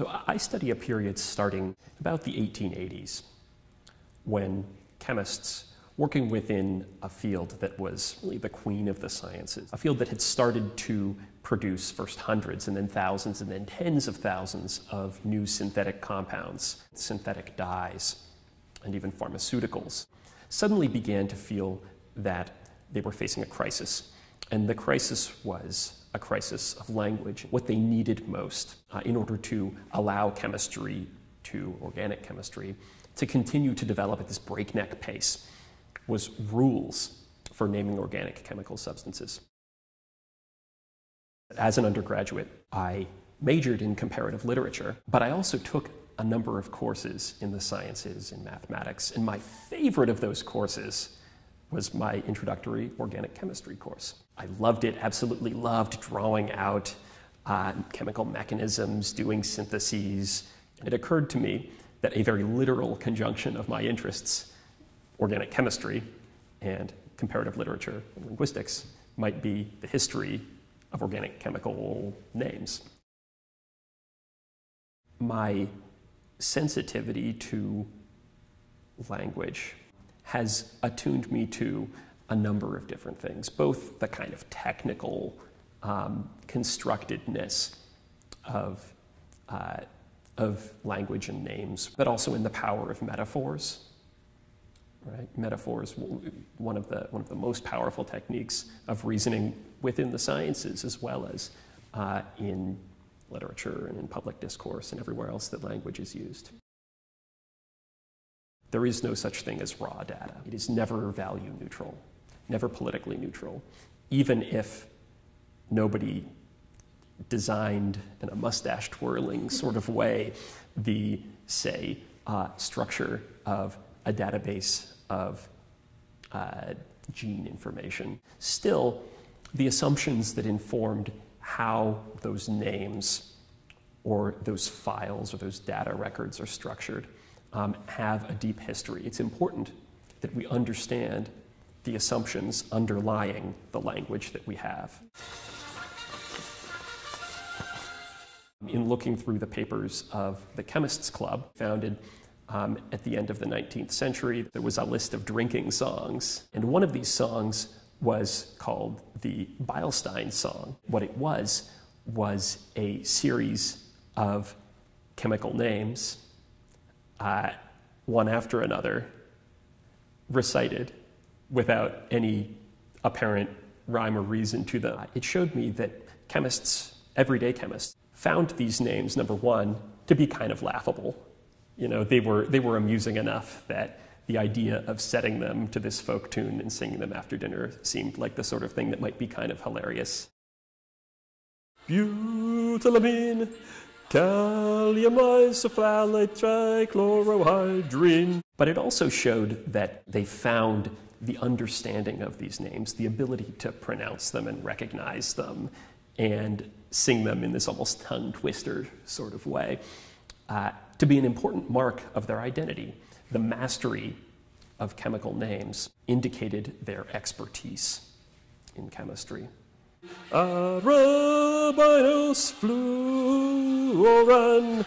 So I study a period starting about the 1880s, when chemists working within a field that was really the queen of the sciences, a field that had started to produce first hundreds and then thousands and then tens of thousands of new synthetic compounds, synthetic dyes, and even pharmaceuticals, suddenly began to feel that they were facing a crisis. And the crisis was a crisis of language, what they needed most in order to allow chemistry, to organic chemistry, to continue to develop at this breakneck pace, was rules for naming organic chemical substances. As an undergraduate, I majored in comparative literature, but I also took a number of courses in the sciences, in mathematics, and my favorite of those courses was my introductory organic chemistry course. I loved it, absolutely loved drawing out chemical mechanisms, doing syntheses. It occurred to me that a very literal conjunction of my interests, organic chemistry and comparative literature and linguistics, might be the history of organic chemical names. My sensitivity to language has attuned me to a number of different things, both the kind of technical constructedness of language and names, but also in the power of metaphors. Right? Metaphors, one of the most powerful techniques of reasoning within the sciences, as well as in literature and in public discourse and everywhere else that language is used. There is no such thing as raw data. It is never value neutral, never politically neutral, even if nobody designed in a mustache-twirling sort of way the, say, structure of a database of gene information. Still, the assumptions that informed how those names or those files or those data records are structured have a deep history. It's important that we understand the assumptions underlying the language that we have. In looking through the papers of the Chemists Club, founded at the end of the 19th century, there was a list of drinking songs, and one of these songs was called the Beilstein song. What it was a series of chemical names, one after another, recited without any apparent rhyme or reason to them. It showed me that chemists, everyday chemists, found these names, number one, to be kind of laughable. You know, they were amusing enough that the idea of setting them to this folk tune and singing them after dinner seemed like the sort of thing that might be kind of hilarious. Butylamine, kalium isofalate trichlorohydrin. But it also showed that they found the understanding of these names, the ability to pronounce them and recognize them and sing them in this almost tongue twister sort of way, to be an important mark of their identity. The mastery of chemical names indicated their expertise in chemistry. Arabinus fluoran.